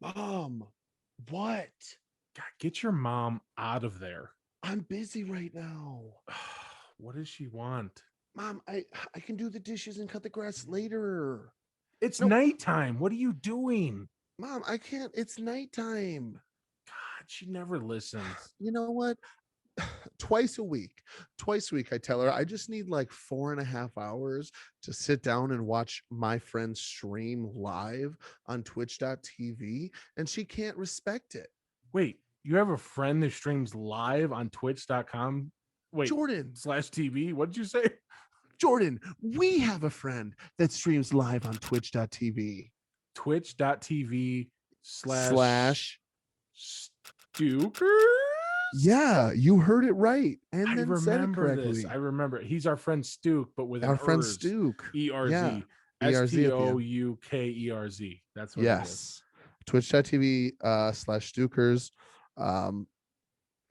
Mom, what? God, get your mom out of there. I'm busy right now. What does she want? Mom, I can do the dishes and cut the grass later. It's No, nighttime. What are you doing? Mom, I can't. It's nighttime. God, she never listens. You know what? Twice a week. Twice a week, I tell her I just need like 4.5 hours to sit down and watch my friend stream live on twitch.tv, and she can't respect it. Wait, you have a friend that streams live on twitch.com? Wait, Jordan, slash TV? What did you say? Jordan, we have a friend that streams live on twitch.tv Twitch.tv slash slash Stoukerz? yeah, you heard it right and I then said it remember this. I correctly. remember it. He's our friend Stook, but with an Our friend ERZ. Stuke. Yeah. ERZ. ERZ at the end. Stoukerz. That's what it is. Yes. Twitch.tv slash Stoukerz. Um,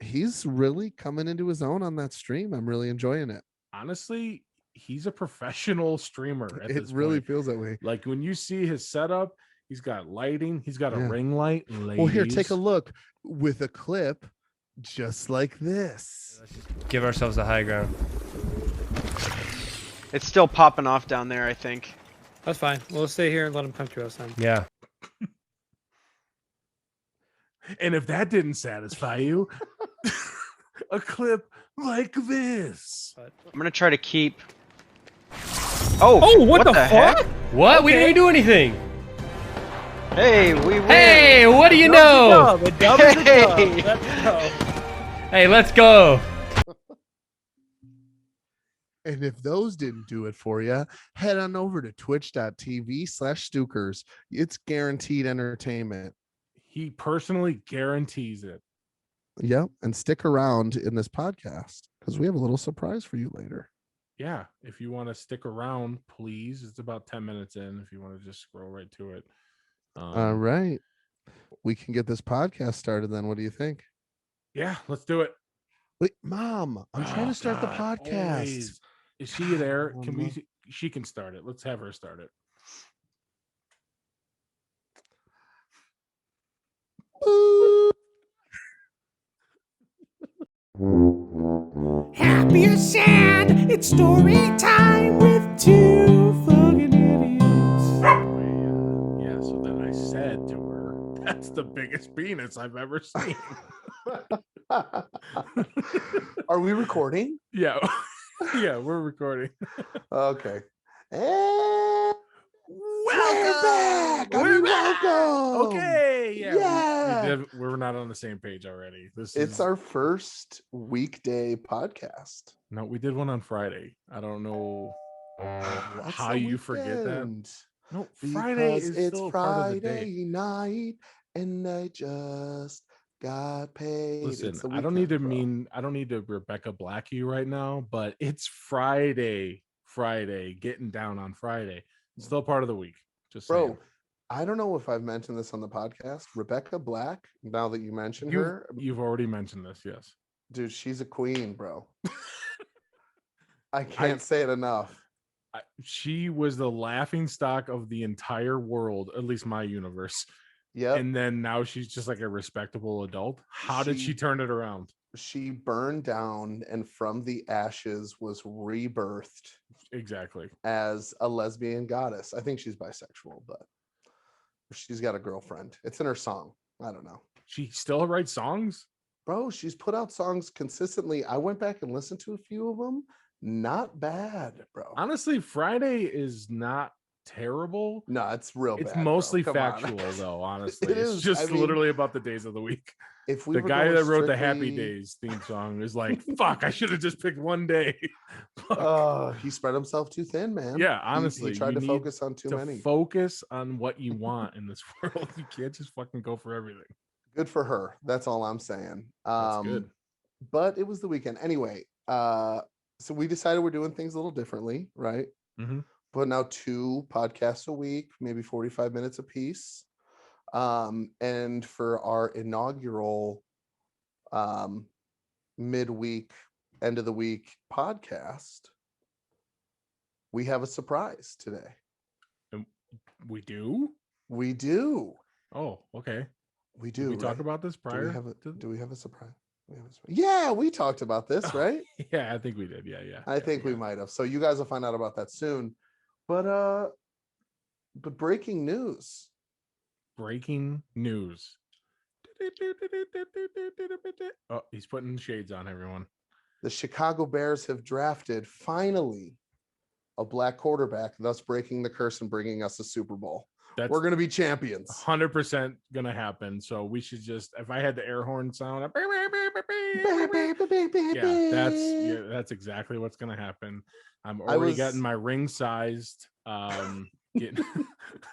he's really coming into his own on that stream. I'm really enjoying it. Honestly, he's a professional streamer at It this really point. feels that way. Like when you see his setup, he's got lighting, he's got a Yeah. ring light. Ladies. Well, here, take a look with a clip just like this. Give ourselves a high ground. It's still popping off down there, I think. That's fine. We'll stay here and let him come to us then. Yeah. And if that didn't satisfy you, a clip like this. I'm gonna try to keep. Oh! Oh, what the heck? fuck? What? We didn't even do anything. Hey, we win! Hey, what do you know? The dub is a dub. Hey. Let's go. Hey, let's go. And if those didn't do it for you, head on over to twitch.tv slash Stoukerz. It's guaranteed entertainment. He personally guarantees it. Yep. And stick around in this podcast because we have a little surprise for you later. Yeah. If you want to stick around, please. It's about 10 minutes in if you want to just scroll right to it. All right. We can get this podcast started then. What do you think? Yeah, let's do it. Wait, Mom, I'm trying to start the God, podcast. always. Is she there? Can Mama. we? She can start it. Let's have her start it. Happy or sad, it's story time with two fucking idiots. Yeah, so then I said to her, that's the biggest penis I've ever seen. Are we recording? Yeah. Yeah, we're recording. Okay. And welcome back. Welcome. Okay. Yeah. Yeah. We're not on the same page already. It's our first weekday podcast. No, we did one on Friday. I don't know What's how the you forget that. weekend? No, Friday Because is it's still part of the day. Friday night and I just got paid. Listen, It's the I don't need to weekend, bro. I don't need to Rebecca Black you right now, but it's Friday, getting down on Friday. It's still part of the week. Just Bro, saying. I don't know if I've mentioned this on the podcast. Rebecca Black, now that you mention her, You've already mentioned this, yes. dude, she's a queen, bro. I can't say it enough. She was the laughing stock of the entire world, at least my universe. Yep. And then now she's just like a respectable adult. How did she turn it around? She burned down and from the ashes was rebirthed Exactly. as a lesbian goddess. I think she's bisexual, but she's got a girlfriend. It's in her song. I don't know. She still writes songs? Bro, she's put out songs consistently. I went back and listened to a few of them. Not bad, bro. Honestly, Friday is not terrible. No, it's real It's bad. mostly Come on. factual, though, honestly. It It's is. just I mean, literally about the days of the week. If we The were guy going that wrote the Happy strictly- Days theme song is like, fuck, I should have just picked one day. He spread himself too thin, man. Yeah, He- honestly. he tried you to need focus on too to many. Focus on what you want in this world. You can't just fucking go for everything. Good for her. That's all I'm saying. That's good. But it was the weekend anyway. So we decided we're doing things a little differently, right? Mhm. Putting out 2 podcasts a week, maybe 45 minutes a piece. And for our inaugural midweek, end of the week podcast, we have a surprise today. We do? We do. Oh, okay. We Did do. we talk right? about this Do we prior? have a to... Do we have a surprise? Yeah, we talked about this, Oh, right? yeah, I think we did. Yeah. I think we might have. So you guys will find out about that soon. But breaking news. Breaking news. Oh, he's putting shades on, everyone. The Chicago Bears have drafted finally a black quarterback, thus breaking the curse and bringing us a Super Bowl. That's We're going to be champions. 100% gonna happen. So we should just, if I had the air horn sound, that's exactly what's gonna happen. I'm already getting my ring sized. Getting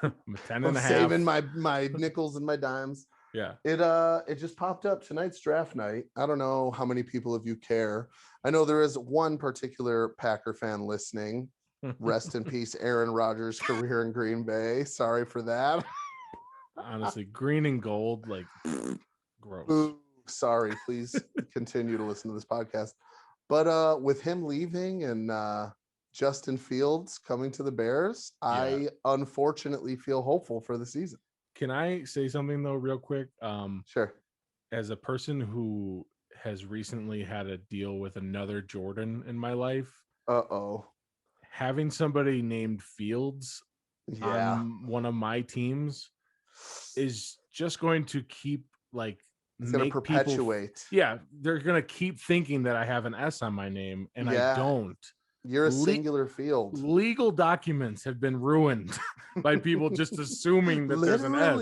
I'm 10 and a half. Saving my nickels and my dimes. Yeah. It just popped up. Tonight's draft night. I don't know how many people of you care. I know there is one particular Packer fan listening. Rest in peace, Aaron Rodgers' career in Green Bay. Sorry for that. Honestly, green and gold, like gross. Ooh, sorry, please continue to listen to this podcast. But with him leaving and Justin Fields coming to the Bears, I unfortunately feel hopeful for the season. Can I say something though, real quick? Sure. As a person who has recently had a deal with another Jordan in my life, having somebody named Fields on one of my teams is just going to keep like it's going to perpetuate. They're going to keep thinking that I have an S on my name and I don't. You're a singular field. Legal documents have been ruined by people just assuming that there's an S.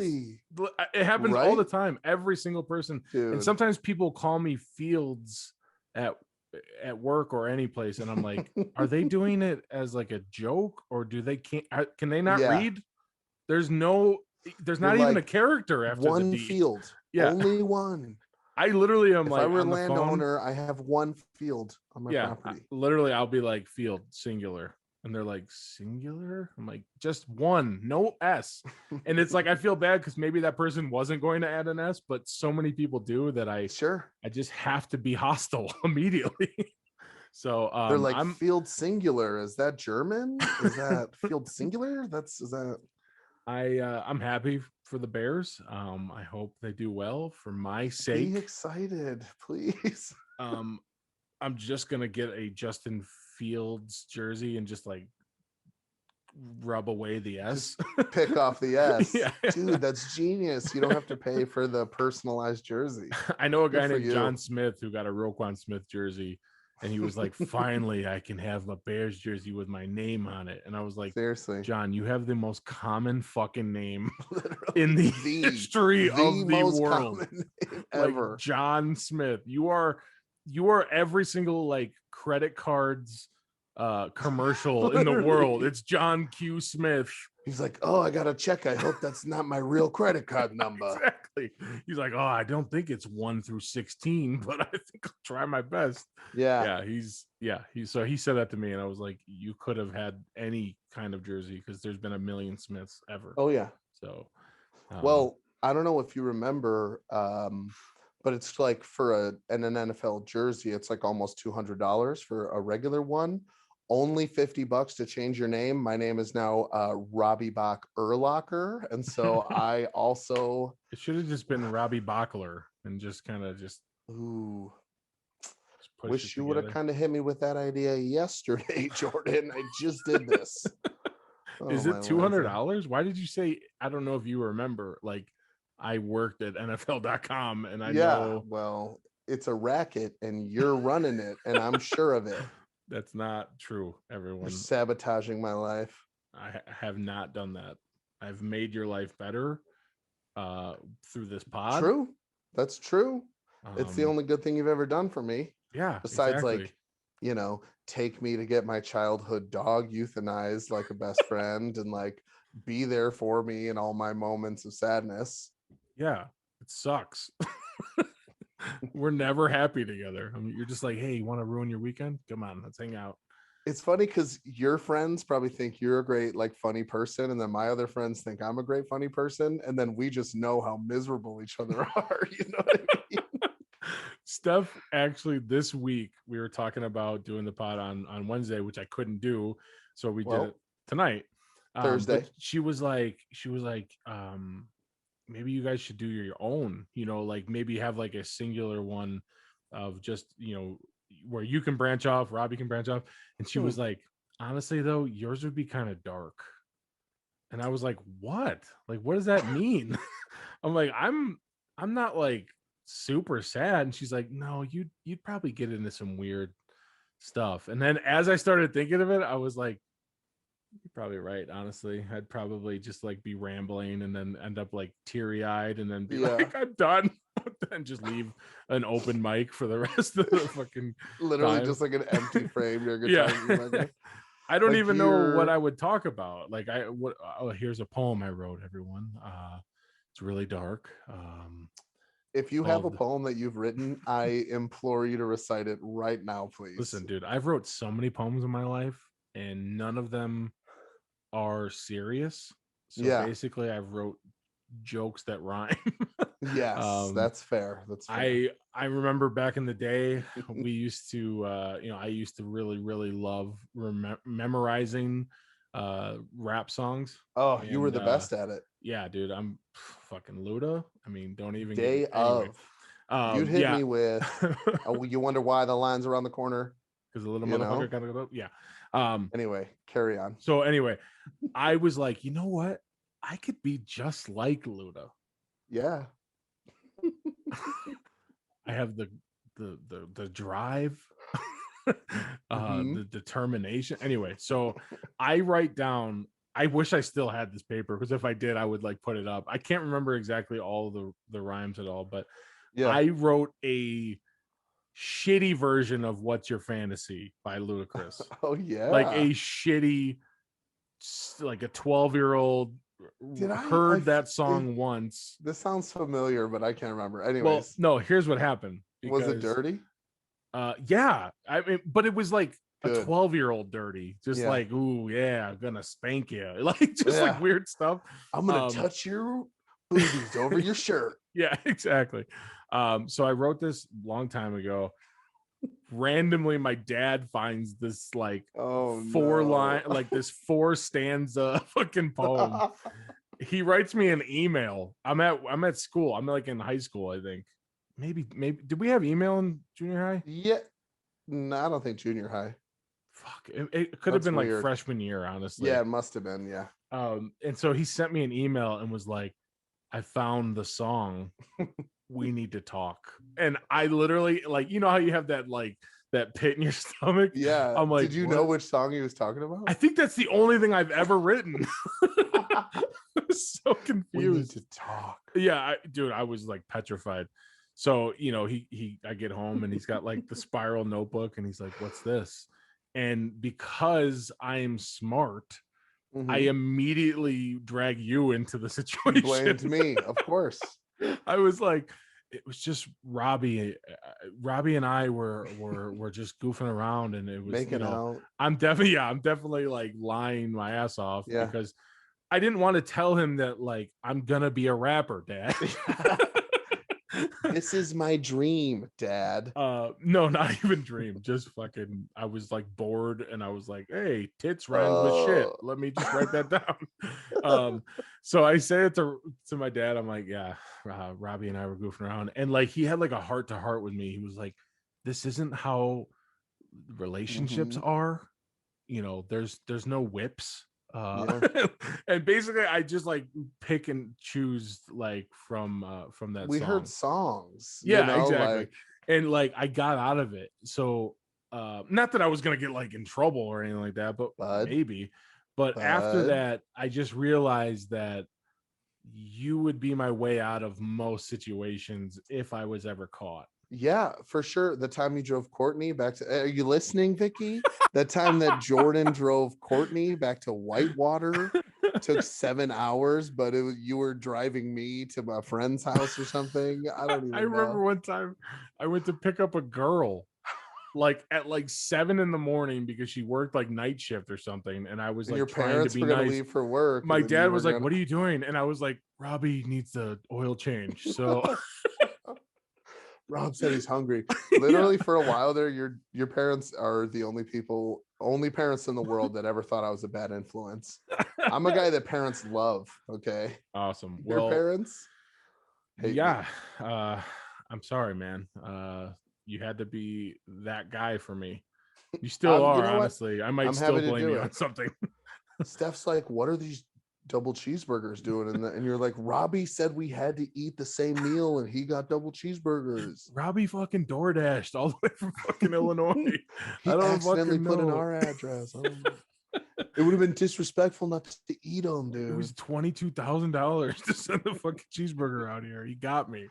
It happens all the time. Every single person. Dude. And sometimes people call me Fields at work or any place, and I'm like, are they doing it as like a joke, or do they can they not read? There's not even a character after one the D. Field. Only one. I literally am like, if I were a landowner, I have one field on my property. Literally, I'll be like, field singular, and they're like, singular. I'm like, just one, no S. And it's like I feel bad because maybe that person wasn't going to add an S, but so many people do that I just have to be hostile immediately. So they're like, field singular. Is that German? Is that field singular? Is that? I'm happy for the Bears. I hope they do well for my sake. Be excited, please. I'm just gonna get a Justin Fields jersey and just like rub away the S. Just pick off the S. Dude, that's genius. You don't have to pay for the personalized jersey. I know a guy named John Smith who got a Roquan Smith jersey. And he was like, finally, I can have a Bears jersey with my name on it. And I was like, seriously, John, you have the most common fucking name in the history of the world ever. Like, John Smith. You are every single like credit cards commercial in the world. It's John Q. Smith. He's like, oh, I got a check. I hope that's not my real credit card number. Exactly. He's like, oh, I don't think it's 1 through 16, but I think I'll try my best. So he said that to me, and I was like, you could have had any kind of jersey because there's been a million Smiths ever. Oh yeah. So well, I don't know if you remember, but it's like for an NFL jersey, it's like almost $200 for a regular one. Only $50 to change your name. My name is now Robbie Bach Urlacher, and so I also. It should have just been Robbie Bachler and just kind of just. Ooh. Wish you would have kind of hit me with that idea yesterday, Jordan. I just did this. Is it $200? Why did you say? I don't know if you remember. Like, I worked at NFL.com, and I know. Well, it's a racket, and you're running it, and I'm sure of it. That's not true, everyone. You're sabotaging my life. I have not done that. I've made your life better through this pod. True. That's true. It's the only good thing you've ever done for me. Yeah. Besides, like, take me to get my childhood dog euthanized like a best friend and like be there for me in all my moments of sadness. Yeah. It sucks. We're never happy together. I mean, you're just like, hey, you want to ruin your weekend? Come on, let's hang out. It's funny because your friends probably think you're a great, like, funny person, and then my other friends think I'm a great funny person, and then we just know how miserable each other are. You know what I mean? Steph, actually, this week we were talking about doing the pod on Wednesday, which I couldn't do, so we did it tonight. Thursday. She was like, maybe you guys should do your own, like maybe have like a singular one of just, where you can branch off, Robbie can branch off. And she was like, honestly though, yours would be kind of dark. And I was like, what? Like, what does that mean? I'm like, I'm not like super sad. And she's like, no, you'd probably get into some weird stuff. And then as I started thinking of it, I was like, you're probably right. Honestly, I'd probably just like be rambling and then end up like teary-eyed and then be like, I'm done, and just leave an open mic for the rest of the fucking literally time. Just like an empty frame. Yeah. I don't even know what I would talk about. Like here's a poem I wrote, everyone. It's really dark. If you have a poem that you've written, I implore you to recite it right now, please. Listen, dude, I've wrote so many poems in my life and none of them are serious. So basically I've wrote jokes that rhyme. Yes, that's fair. That's fair. I remember back in the day we used to I used to really, really love memorizing rap songs. Oh, you were the best at it. Yeah, dude, I'm fucking Luda. I mean, don't even day of you'd hit me with you wonder why the line's around the corner because the little motherfucker gotta go. Yeah. Anyway, carry on. So anyway, I was like, you know what? I could be just like Luda. Yeah. I have the drive, the determination. Anyway, so I write down. I wish I still had this paper because if I did, I would like put it up. I can't remember exactly all the rhymes at all, but I wrote a shitty version of "What's Your Fantasy" by Ludacris. Oh yeah, like a shitty, like a 12-year-old heard that song once. This sounds familiar, but I can't remember. Anyways, well, no. Here's what happened. Was it dirty? Yeah. I mean, but it was like a 12-year-old dirty, just like, ooh, yeah, I'm gonna spank you, like just like weird stuff. I'm gonna touch your boobies over your shirt. Yeah, exactly. So I wrote this long time ago. Randomly, my dad finds this like line, like this 4 stanza fucking poem. He writes me an email. I'm at school. I'm like in high school, I think. Maybe did we have email in junior high? Yeah. No, I don't think junior high. Fuck. It could have been weird. Like freshman year, honestly. Yeah, it must have been, yeah. And so he sent me an email and was like, I found the song. We need to talk. And I literally, like, you know how you have that like that pit in your stomach? Yeah. I'm like, did you know which song he was talking about? I think that's the only thing I've ever written. I was so confused. We need to talk. Yeah, dude, I was like petrified. So, I get home and he's got like the spiral notebook and he's like, what's this? And because I'm smart, I immediately drag you into the situation. You blamed me, of course. I was like, it was just Robbie. Robbie and I were just goofing around, and it was making out. I'm definitely like lying my ass off because I didn't want to tell him that like I'm gonna be a rapper, Dad. This is my dream, Dad. No, not even dream. Just fucking. I was like bored, and I was like, "Hey, tits rhyme with shit. Let me just write that down." So I say it to my dad. I'm like, "Yeah, Robbie and I were goofing around," and like he had like a heart to heart with me. He was like, "This isn't how relationships are. There's no whips." And basically I just like pick and choose like from that we song. Heard songs, exactly, and like I got out of it. So not that I was gonna get like in trouble or anything like that, but maybe. But after that, I just realized that you would be my way out of most situations if I was ever caught. Yeah, for sure. The time you drove Courtney back to, are you listening, Vicky? The time that Jordan drove Courtney back to Whitewater took 7 hours, but you were driving me to my friend's house or something. I don't even know. I remember one time I went to pick up a girl like at like 7 a.m. because she worked like night shift or something, and I was like, your parents were gonna leave for work. My dad was like, "What are you doing?" And I was like, "Robbie needs the oil change." So Rob said he's hungry. Literally for a while there, your parents are the only parents in the world that ever thought I was a bad influence. I'm a guy that parents love. Okay. Awesome. Your Well, parents? Hate yeah. I'm sorry, man. You had to be that guy for me. You still You are, know what? honestly. I might I'm still happy to blame do you it. on something. Steph's like, what are these double cheeseburgers doing? And you're like, Robbie said we had to eat the same meal and he got double cheeseburgers. Robbie fucking DoorDashed all the way from fucking Illinois. He I don't accidentally fucking put in know. our address. It would have been disrespectful not to eat them, dude. It was $22,000 to send the fucking cheeseburger out here. He got me.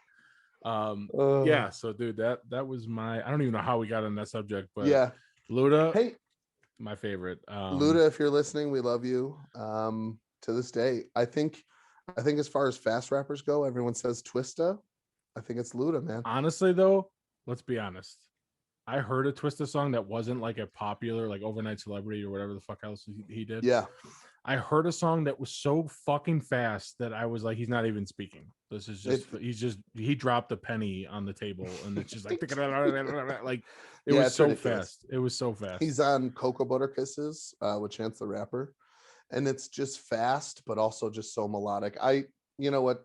Yeah. So, dude, that was my. I don't even know how we got on that subject, but yeah, Luda, hey, my favorite. Luda, if you're listening, we love you. To this day, I think as far as fast rappers go, everyone says Twista. I think it's Luda, man. Honestly, though, let's be honest. I heard a Twista song that wasn't like a popular, like overnight celebrity or whatever the fuck else he did. Yeah. I heard a song that was so fucking fast that I was like, he's not even speaking. This is just, he dropped a penny on the table and it's just like, like it was so ridiculous. Fast. It was so fast. He's on Cocoa Butter Kisses with Chance the Rapper. And it's just fast, but also just so melodic. You know what?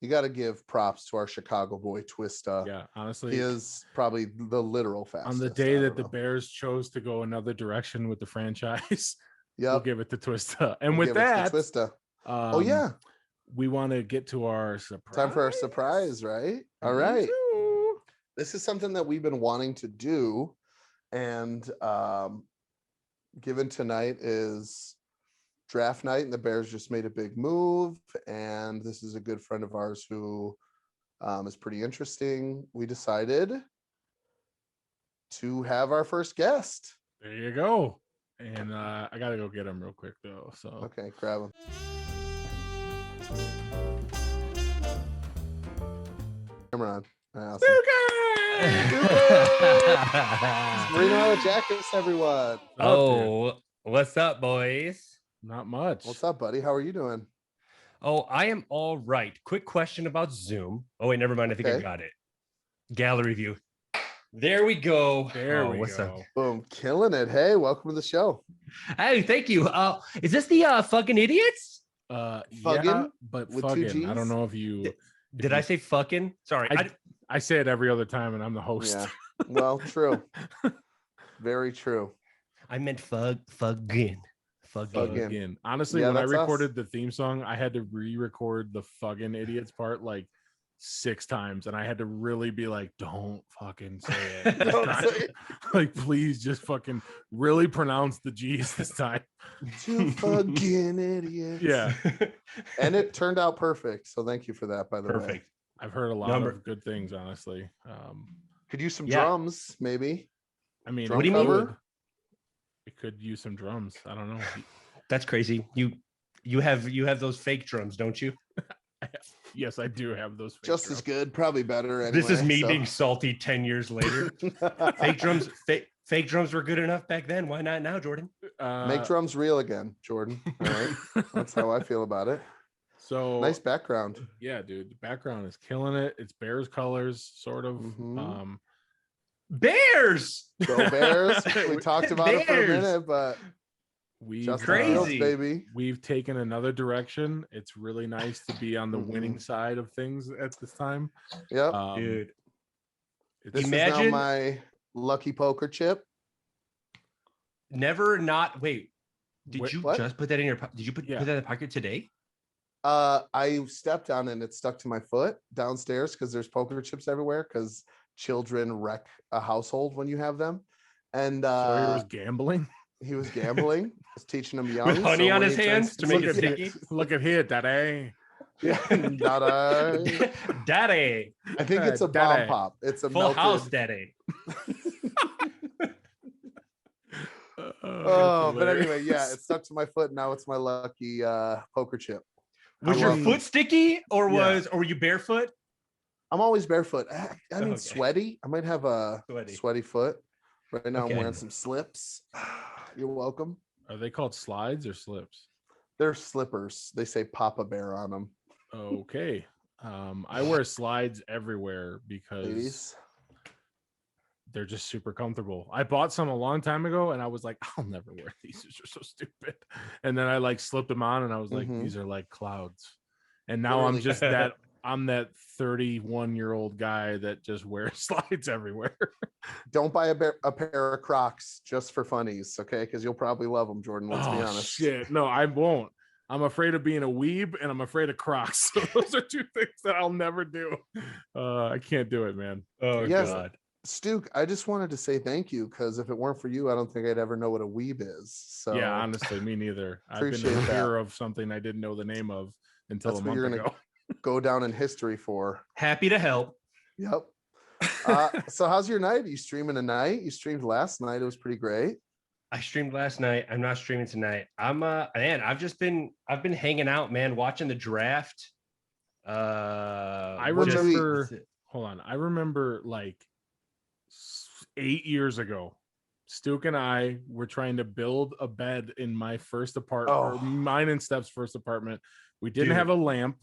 You got to give props to our Chicago boy Twista. Yeah, honestly, he is probably the literal fastest. On the day that the Bears chose to go another direction with the franchise, we'll give it to Twista. And with that, Twista. Oh yeah, we want to get to our surprise. Time for our surprise, right? All right. This is something that we've been wanting to do, and given tonight is draft night and the Bears just made a big move, and this is a good friend of ours who is pretty interesting. We decided to have our first guest. There you go. And I gotta go get him real quick though. So okay, grab him. Camera on. Awesome. Marino Jackets, everyone. Oh, what's up, boys? Not much. What's up, buddy? How are you doing? Oh, I am all right. Quick question about Zoom. Oh, wait, never mind. I think I got it. Gallery view. There we go. There we what's go. Up? Boom. Killing it. Hey, welcome to the show. Hey, thank you. Is this the fucking idiots? Yeah, but fucking. I don't know if you did I say fucking? Sorry. I say it every other time and I'm the host. Yeah. Well, true. Very true. I meant fucking. Honestly, when I recorded the theme song, I had to re-record the fucking idiots part like 6 times, and I had to really be like, "Don't fucking say it." Don't say it. Like, please, just fucking really pronounce the G's this time. Two fucking idiots. Yeah, and it turned out perfect. So thank you for that. By the way, I've heard a lot of good things. Honestly, could use some drums, maybe. I mean, what do you mean? It could use some drums. I don't know. That's crazy. You have those fake drums, don't you? Yes, I do have those. Just drums. As good, probably better. Anyway, this is me being salty 10 years later. Fake drums were good enough back then. Why not now, Jordan? Make drums real again, Jordan. All right, that's how I feel about it. So nice background. Yeah, dude, the background is killing it. It's Bears colors, sort of. Mm-hmm. Bears. Go Bears. We talked about it for a minute, but crazy, baby. We've taken another direction. It's really nice to be on the winning side of things at this time. Yep, dude. This is now my lucky poker chip. Never not wait. Did you just put that in your? Did you put that in the pocket today? I stepped on it and it stuck to my foot downstairs because there's poker chips everywhere because children wreck a household when you have them. And so he was gambling. He was gambling. Was teaching him young. With honey on his hands to make it sticky. Look at here, daddy. Yeah, daddy. Daddy. I think it's a bomb pop. It's a full house, daddy. But anyway, yeah, it stuck to my foot. Now it's my lucky poker chip. Was your foot sticky, or were you barefoot? I'm always barefoot. I mean, sweaty. I might have a sweaty foot. Right now, I'm wearing some slips. You're welcome. Are they called slides or slips? They're slippers. They say Papa Bear on them. Okay. I wear slides everywhere because they're just super comfortable. I bought some a long time ago and I was like, I'll never wear these. These are so stupid. And then I like slipped them on and I was like, these are like clouds. And now I'm just I'm that 31-year-old guy that just wears slides everywhere. Don't buy a pair of Crocs just for funnies, okay? Because you'll probably love them, Jordan. Let's be honest. Shit. No, I won't. I'm afraid of being a weeb and I'm afraid of Crocs. So those are two things that I'll never do. I can't do it, man. Oh, yes. God. Stuke, I just wanted to say thank you because if it weren't for you, I don't think I'd ever know what a weeb is. So yeah, honestly, me neither. I've been a hearer of something I didn't know the name of until a month ago. Go down in history for. Happy to help. Yep. So how's your night? Are you streaming tonight? You streamed last night. It was pretty great. I streamed last night. I'm not streaming tonight. I've been hanging out, man, watching the draft. I remember like 8 years ago, Stuke and I were trying to build a bed in my first apartment, or mine and Steph's first apartment. We didn't have a lamp.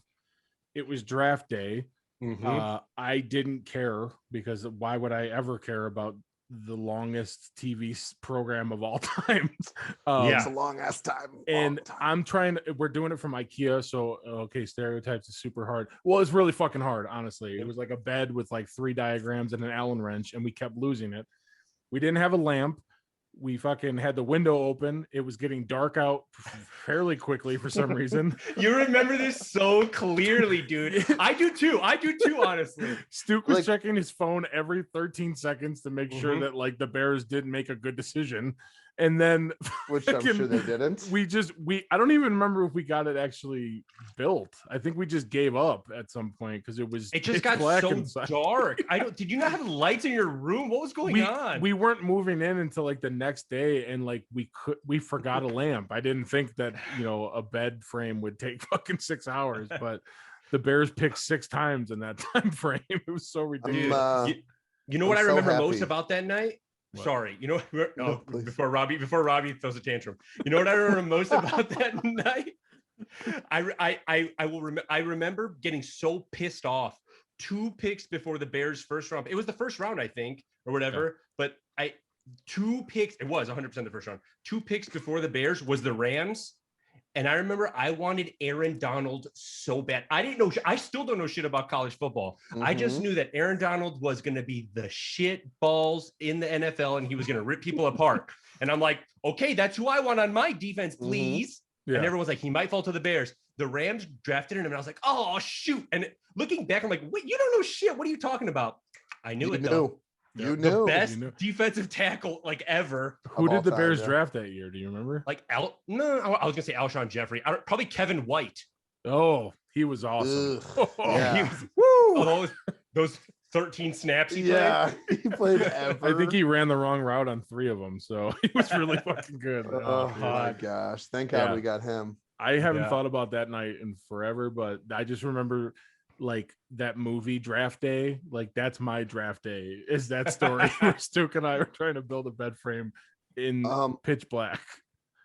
It was draft day. I didn't care because why would I ever care about the longest TV program of all time? It's a long ass time. We're doing it from IKEA. So, okay, stereotypes is super hard. Well, it's really fucking hard, honestly. It was like a bed with like 3 diagrams and an Allen wrench, and we kept losing it. We didn't have a lamp. We fucking had the window open. It was getting dark out fairly quickly for some reason. You remember this so clearly, dude. I do too, honestly. Stuke was checking his phone every 13 seconds to make sure that like the Bears didn't make a good decision. And then which I'm sure they didn't. I don't even remember if we got it actually built. I think we just gave up at some point because it just got so dark. Did you not have lights in your room? What was going on? We weren't moving in until like the next day, and like we forgot a lamp. I didn't think that a bed frame would take fucking 6 hours, but the Bears picked 6 times in that time frame. It was so ridiculous. You know what I remember most about that night? What? Sorry, before Robbie throws a tantrum. You know what I remember most about that night? I remember getting so pissed off 2 picks before the Bears' first round. It was the first round, I think, or whatever. Yeah. But 2 picks. It was 100% the first round. 2 picks before the Bears was the Rams. And I remember I wanted Aaron Donald so bad. I didn't know. I still don't know shit about college football. I just knew that Aaron Donald was going to be the shit balls in the NFL and he was going to rip people apart. And I'm like, okay, that's who I want on my defense, please. Yeah. And everyone's like, he might fall to the Bears. The Rams drafted him and I was like, oh, shoot. And looking back, I'm like, wait, you don't know shit. What are you talking about? I knew though. You the knew best defensive tackle like ever. Who did the Bears draft that year? Do you remember? Like I was gonna say Alshon Jeffrey. Probably Kevin White. Oh, he was awesome. Yeah. He was, those 13 snaps he played. He played ever. I think he ran the wrong route on 3 of them, so he was really fucking good. Oh my gosh! Thank God we got him. I haven't thought about that night in forever, but I just remember. Like that movie Draft Day, like that's my draft day. Is that story where Stuke and I were trying to build a bed frame in pitch black?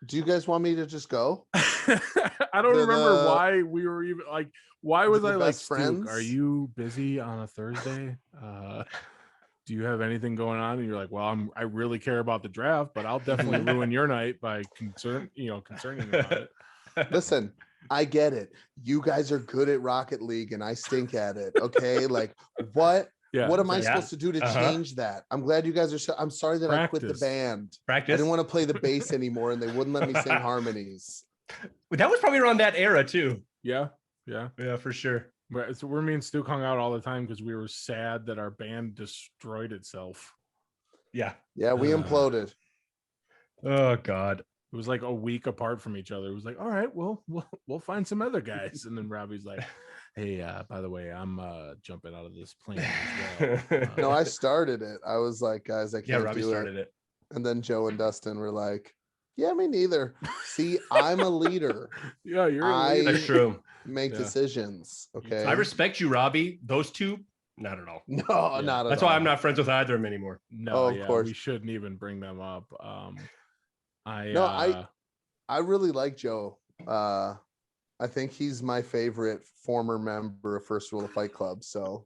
Do you guys want me to just go? I don't remember why we were even like. Why was I like, friends? Stuke, are you busy on a Thursday? Do you have anything going on? And you're like, well, I really care about the draft, but I'll definitely ruin your night by concerning about it. Listen. I get it. You guys are good at Rocket League and I stink at it. Okay. Like what? Yeah. What am I supposed to do to change that? I'm glad you guys are. I'm sorry that I quit the band. I didn't want to play the bass anymore and they wouldn't let me sing harmonies. That was probably around that era too. Yeah, for sure. So me and Stu hung out all the time because we were sad that our band destroyed itself. Yeah, we imploded. Oh God. It was like a week apart from each other. It was like, all right, well, we'll find some other guys. And then Robbie's like, hey, by the way, I'm jumping out of this plane as well. No, I started it. I was like, guys, I can't Robbie do started it. And then Joe and Dustin were like, yeah, me neither. See, I'm a leader. Yeah, you're a leader. That's true. Make decisions. Okay. I respect you, Robbie. Those two, not at all. No, not at all. That's why I'm not friends with either of them anymore. No, of course. We shouldn't even bring them up. I really like Joe. I think he's my favorite former member of First Rule of Fight Club. So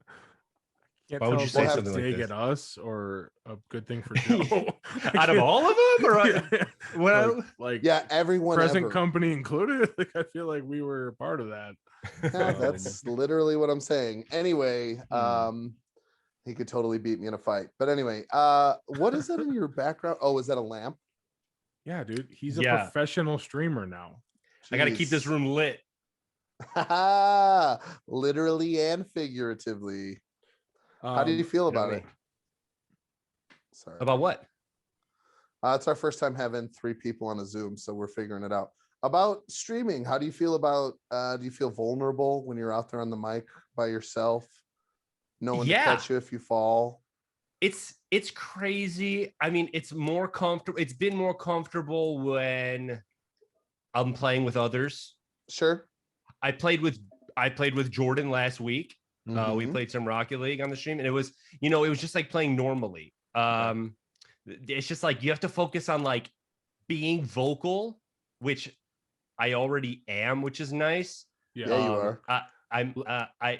Can't Why would tell you if say that's a something like dig this? at us or a good thing for Joe. Out of all of them, or like Yeah, everyone present ever. company included. Like I feel like we were a part of that. Yeah, that's literally what I'm saying. Anyway, he could totally beat me in a fight. But anyway, what is that in your background? Oh, is that a lamp? Yeah, dude. He's a Yeah. professional streamer now. I got to keep this room lit. Literally and figuratively. How do you feel about it? Sorry. About what? It's our first time having 3 people on a Zoom, so we're figuring it out. About streaming, how do you feel about? Do you feel vulnerable when you're out there on the mic by yourself? No one to catch you if you fall. It's crazy. I mean, it's more comfortable. It's been more comfortable when I'm playing with others. Sure. I played with Jordan last week. We played some Rocket League on the stream, and it was just like playing normally. It's just like you have to focus on like being vocal, which I already am, which is nice. Yeah, you are.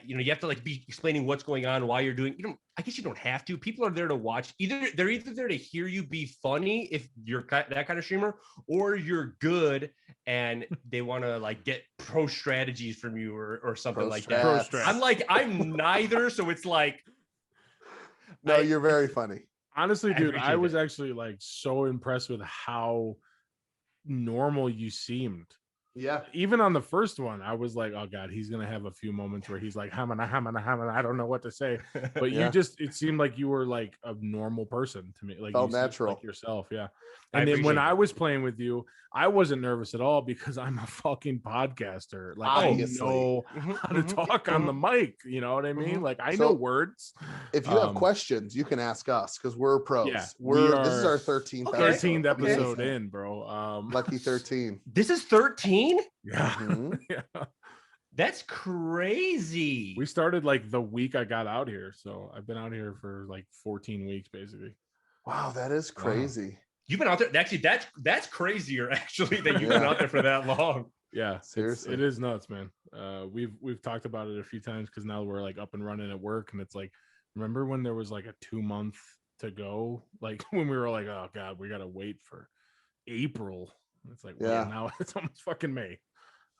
You have to like be explaining what's going on, why you're doing. I guess you don't have to. People are there to watch. They're either there to hear you be funny if you're that kind of streamer, or you're good and they want to like get pro strategies from you or something like that. I'm neither, so it's like. No, you're very funny. Honestly, dude, I was actually like so impressed with how normal you seemed. Yeah. Even on the first one, I was like, oh God, he's going to have a few moments where he's like, hamana, I don't know what to say. But it seemed like you were like a normal person to me. Like felt you natural. like yourself. Yeah. And then when I was playing with you, I wasn't nervous at all because I'm a fucking podcaster. Like obviously. I know how to talk on the mic. You know what I mean? Like I know words. If you have questions, you can ask us because we're pros. Yeah, this is our 13th episode in, bro. Lucky 13. This is 13? Yeah. Yeah. That's crazy. We started like the week I got out here. So I've been out here for like 14 weeks, basically. Wow, that is crazy. Wow. You've been out there. Actually, that's crazier, actually, that you've been out there for that long. Yeah, seriously. It is nuts, man. We've talked about it a few times because now we're like up and running at work. And it's like, remember when there was like a 2 month to go? Like when we were like, oh God, we got to wait for April. It's like, well, now it's almost fucking May.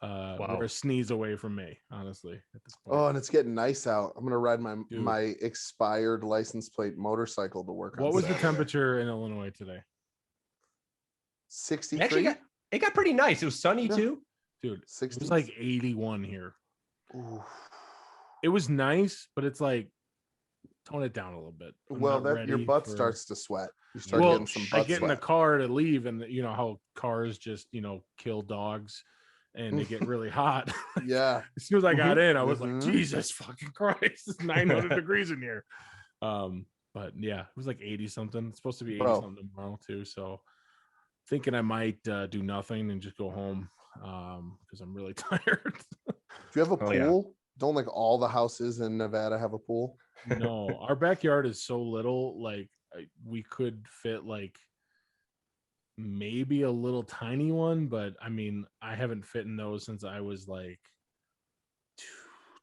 Wow. We're a sneeze away from May, honestly, at this point. Oh, and it's getting nice out. I'm gonna ride my expired license plate motorcycle to work. What was the temperature in Illinois today? 63. Actually, it got pretty nice. It was sunny too, dude. 60. It was like 81 here. Ooh. It was nice, but it's like tone it down a little bit. Your butt starts to sweat. You start getting some butt I get sweat. in the car to leave, and you know how cars just kill dogs, and they get really hot. Yeah. As soon as I got in, I was like, Jesus fucking Christ, it's 900 degrees in here. But yeah, it was like 80 something. It's supposed to be 80 something tomorrow too. So thinking I might do nothing and just go home because I'm really tired. Do you have a pool? Yeah. Don't like all the houses in Nevada have a pool? No, our backyard is so little. Like we could fit like maybe a little tiny one, but I mean, I haven't fit in those since I was like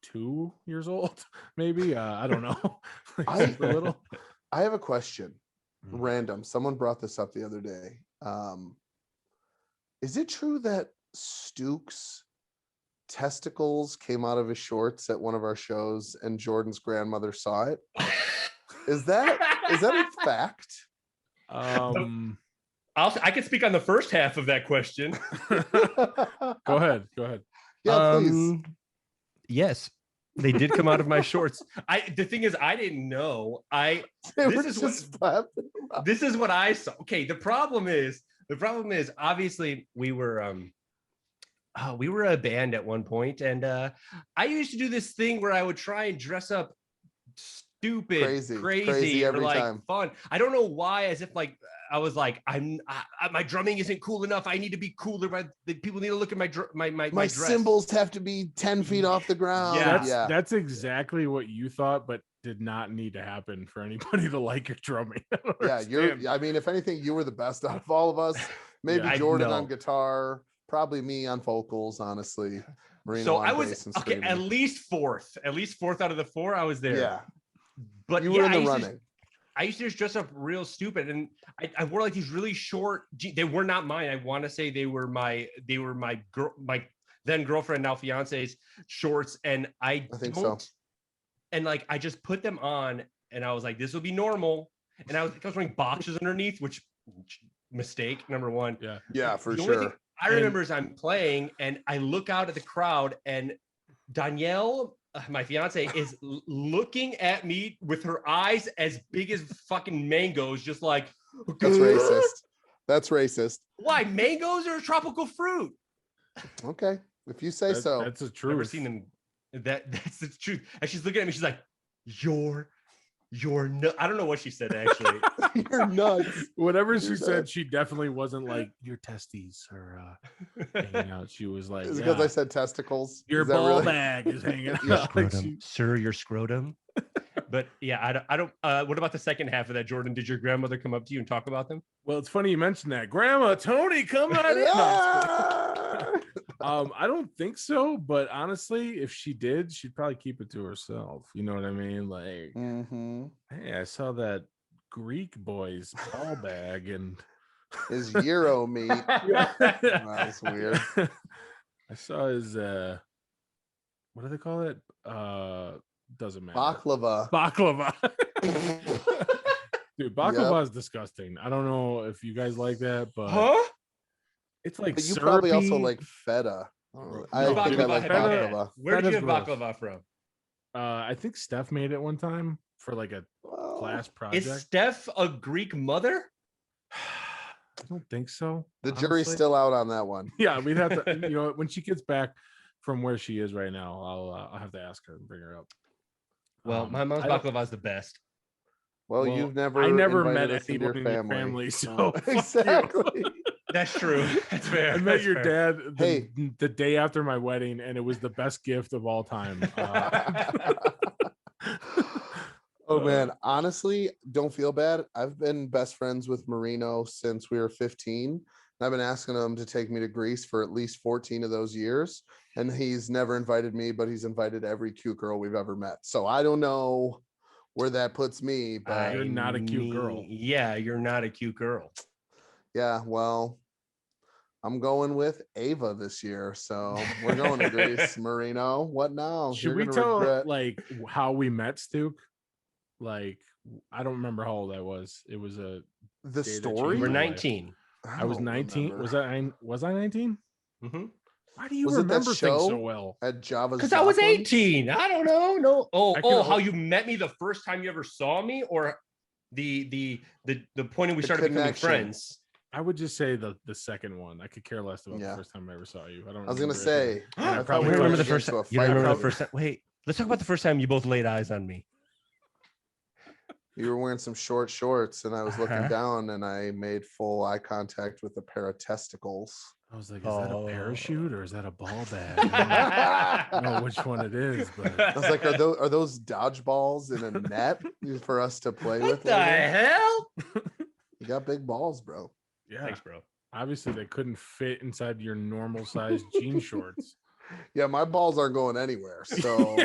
2 years old. Maybe I don't know. I have a question. Random. Someone brought this up the other day. Is it true that Stoukerz testicles came out of his shorts at one of our shows and Jordan's grandmother saw it? Is that a fact? I can speak on the first half of that question. Go ahead. Yeah, please. Yes, they did come out of my shorts. The thing is, I didn't know. This is what I saw. Okay, the problem is obviously we were a band at one point, and I used to do this thing where I would try and dress up stupid, crazy every like time. Fun. I don't know why, as if like I was like, my drumming isn't cool enough. I need to be cooler. The people need to look at my dress. Cymbals have to be 10 feet off the ground. Yeah, that's exactly what you thought, but did not need to happen for anybody to like your drumming. I mean, if anything, you were the best out of all of us. Maybe Jordan on guitar, probably me on vocals, honestly. Marino so on I was bass and okay, screaming. at least fourth out of the four. I was there. Yeah. But you were in the running. I used to just dress up real stupid, and I wore like these really short. They were not mine. I want to say they were my then girlfriend, now fiance's shorts, and I think so. And like I just put them on, and I was like, this will be normal. And I was wearing boxers underneath, which mistake number one. Yeah, for sure. I remember is I'm playing, and I look out at the crowd, and Danielle, my fiance, is looking at me with her eyes as big as fucking mangoes, just like, that's racist. That's racist. Why? Mangoes are a tropical fruit. Okay, if you say so. That's the truth. Never seen them. That's the truth. And she's looking at me. She's like, "You're nuts." I don't know what she said actually. You're nuts. Whatever she said, she definitely wasn't like your testes are hanging out. She was like, it's because I said testicles. Your ball bag is hanging out. Your scrotum, sir, your scrotum. But yeah, I don't. What about the second half of that, Jordan? Did your grandmother come up to you and talk about them? Well, it's funny you mentioned that. Grandma Tony, come on in. I don't think so, but honestly, if she did, she'd probably keep it to herself. You know what I mean? Like, hey, I saw that Greek boy's ball bag and his gyro meat. That's weird. I saw his what do they call it? Doesn't matter. Baklava. Dude, baklava is disgusting. I don't know if you guys like that, but it's like but you syrupy. Probably also like feta. I think I like baklava. Where did you have baklava from? I think Steph made it one time for like a class project. Is Steph a Greek mother? I don't think so. The jury's still out on that one. Yeah, we'd have to. You know, when she gets back from where she is right now, I'll have to ask her and bring her up. Well, my mom's baklava is the best. Well, you've never. I never met anybody in your family, so exactly. That's true. That's fair. I met your dad the day after my wedding, and it was the best gift of all time. Oh man, honestly, don't feel bad. I've been best friends with Marino since we were 15. And I've been asking him to take me to Greece for at least 14 of those years. And he's never invited me, but he's invited every cute girl we've ever met. So I don't know where that puts me, but you're not a cute girl. Yeah, you're not a cute girl. Yeah, well, I'm going with Ava this year, so we're going to Greece. Marino, what now? Should we tell like how we met, Stook? Like, I don't remember how old I was. It was the story. You were 19. I was 19. Remember. Was I 19? Mm-hmm. Why do you remember things so well? At Java's? Because I was 18. I don't know. No. Oh, how you met me the first time you ever saw me, or the point when we started becoming friends. I would just say the second one. I could care less about the first time I ever saw you. I was gonna say. I probably remember the first time. You remember the first time? Wait, let's talk about the first time you both laid eyes on me. You were wearing some short shorts, and I was looking down, and I made full eye contact with a pair of testicles. I was like, is that a parachute or is that a ball bag? I don't know which one it is, but I was like, are those dodgeballs in a net for us to play with? What the hell? You got big balls, bro. Yeah. Thanks, bro. Obviously, they couldn't fit inside your normal size jean shorts. Yeah, my balls aren't going anywhere. So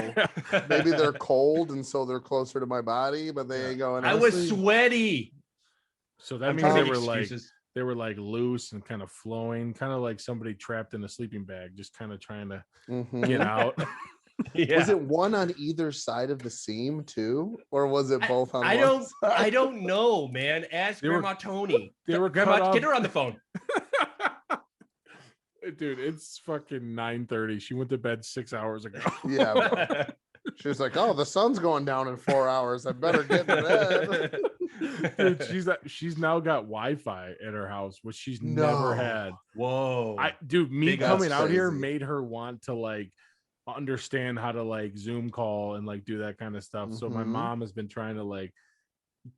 maybe they're cold, and so they're closer to my body, but they ain't going anywhere. I was sweady. So that means they were like loose and kind of flowing, kind of like somebody trapped in a sleeping bag, just kind of trying to get out. Yeah. Was it one on either side of the seam too, or was it both on? I don't know, man. Ask Grandma Tony. Grandma, get her on the phone. Dude, it's fucking 9:30. She went to bed 6 hours ago. Yeah, bro. She was like, "Oh, the sun's going down in 4 hours. I better get to bed." Dude, she's now got Wi-Fi at her house, which she's never had. Whoa, me coming out here made her want to like understand how to like Zoom call and like do that kind of stuff. So my mom has been trying to like